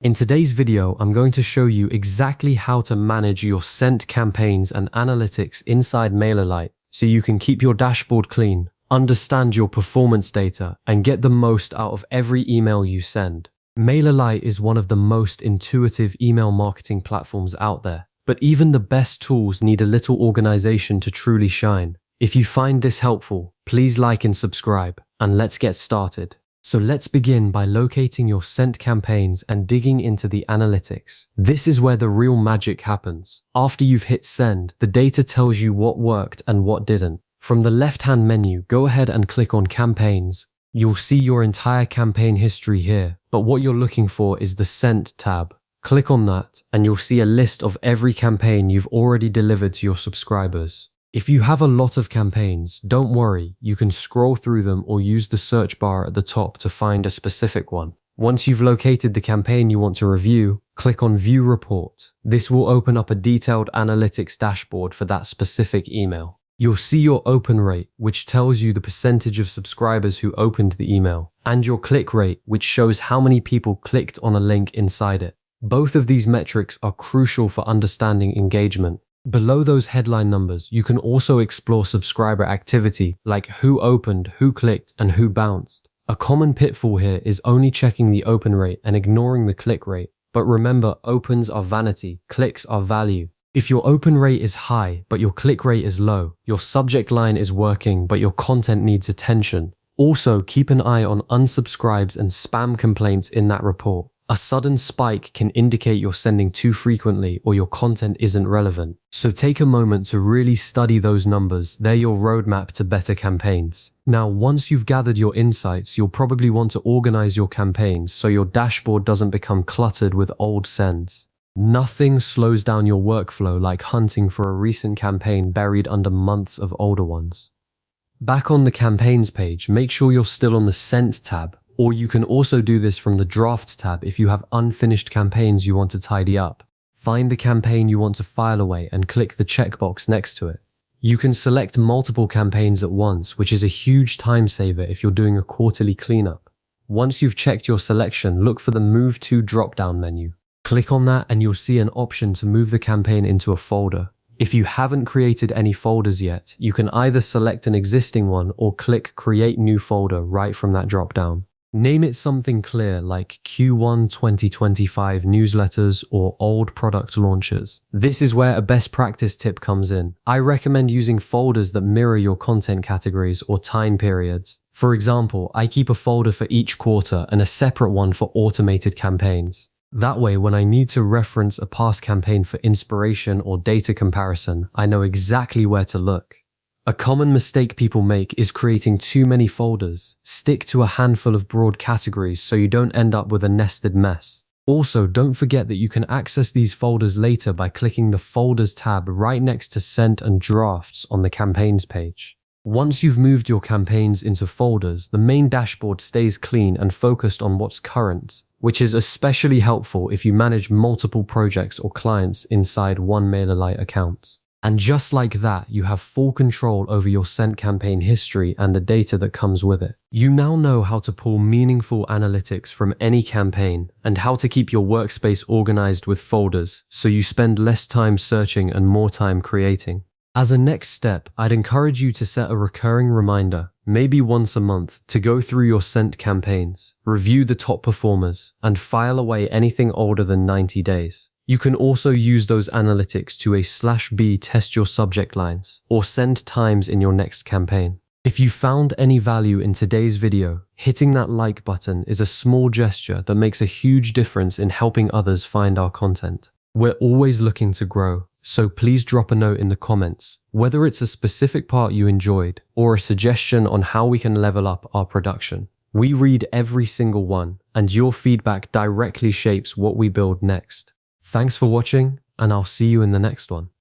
In today's video, I'm going to show you exactly how to manage your sent campaigns and analytics inside MailerLite so you can keep your dashboard clean, understand your performance data, and get the most out of every email you send. MailerLite is one of the most intuitive email marketing platforms out there, but even the best tools need a little organization to truly shine. If you find this helpful, please like and subscribe, and let's get started. So let's begin by locating your sent campaigns and digging into the analytics. This is where the real magic happens. After you've hit send, the data tells you what worked and what didn't. From the left-hand menu, go ahead and click on campaigns. You'll see your entire campaign history here, but what you're looking for is the sent tab. Click on that and you'll see a list of every campaign you've already delivered to your subscribers. If you have a lot of campaigns, don't worry, you can scroll through them or use the search bar at the top to find a specific one. Once you've located the campaign you want to review, click on View Report. This will open up a detailed analytics dashboard for that specific email. You'll see your open rate, which tells you the percentage of subscribers who opened the email, and your click rate, which shows how many people clicked on a link inside it. Both of these metrics are crucial for understanding engagement. Below those headline numbers, you can also explore subscriber activity, like who opened, who clicked, and who bounced. A common pitfall here is only checking the open rate and ignoring the click rate. But remember, opens are vanity, clicks are value. If your open rate is high, but your click rate is low, your subject line is working, but your content needs attention. Also, keep an eye on unsubscribes and spam complaints in that report. A sudden spike can indicate you're sending too frequently or your content isn't relevant. So take a moment to really study those numbers. They're your roadmap to better campaigns. Now, once you've gathered your insights, you'll probably want to organize your campaigns so your dashboard doesn't become cluttered with old sends. Nothing slows down your workflow like hunting for a recent campaign buried under months of older ones. Back on the campaigns page, make sure you're still on the Sent tab. Or you can also do this from the Drafts tab if you have unfinished campaigns you want to tidy up. Find the campaign you want to file away and click the checkbox next to it. You can select multiple campaigns at once, which is a huge time saver if you're doing a quarterly cleanup. Once you've checked your selection, look for the Move To drop-down menu. Click on that and you'll see an option to move the campaign into a folder. If you haven't created any folders yet, you can either select an existing one or click Create New Folder right from that drop-down. Name it something clear like Q1 2025 newsletters or old product launches. This is where a best practice tip comes in. I recommend using folders that mirror your content categories or time periods. For example, I keep a folder for each quarter and a separate one for automated campaigns. That way, when I need to reference a past campaign for inspiration or data comparison, I know exactly where to look. A common mistake people make is creating too many folders. Stick to a handful of broad categories so you don't end up with a nested mess. Also, don't forget that you can access these folders later by clicking the Folders tab right next to Sent and Drafts on the Campaigns page. Once you've moved your campaigns into folders, the main dashboard stays clean and focused on what's current, which is especially helpful if you manage multiple projects or clients inside one MailerLite account. And just like that, you have full control over your sent campaign history and the data that comes with it. You now know how to pull meaningful analytics from any campaign and how to keep your workspace organized with folders so you spend less time searching and more time creating. As a next step, I'd encourage you to set a recurring reminder, maybe once a month, to go through your sent campaigns, review the top performers, and file away anything older than 90 days. You can also use those analytics to /B test your subject lines or send times in your next campaign. If you found any value in today's video, hitting that like button is a small gesture that makes a huge difference in helping others find our content. We're always looking to grow, so please drop a note in the comments, whether it's a specific part you enjoyed or a suggestion on how we can level up our production. We read every single one, and your feedback directly shapes what we build next. Thanks for watching, and I'll see you in the next one.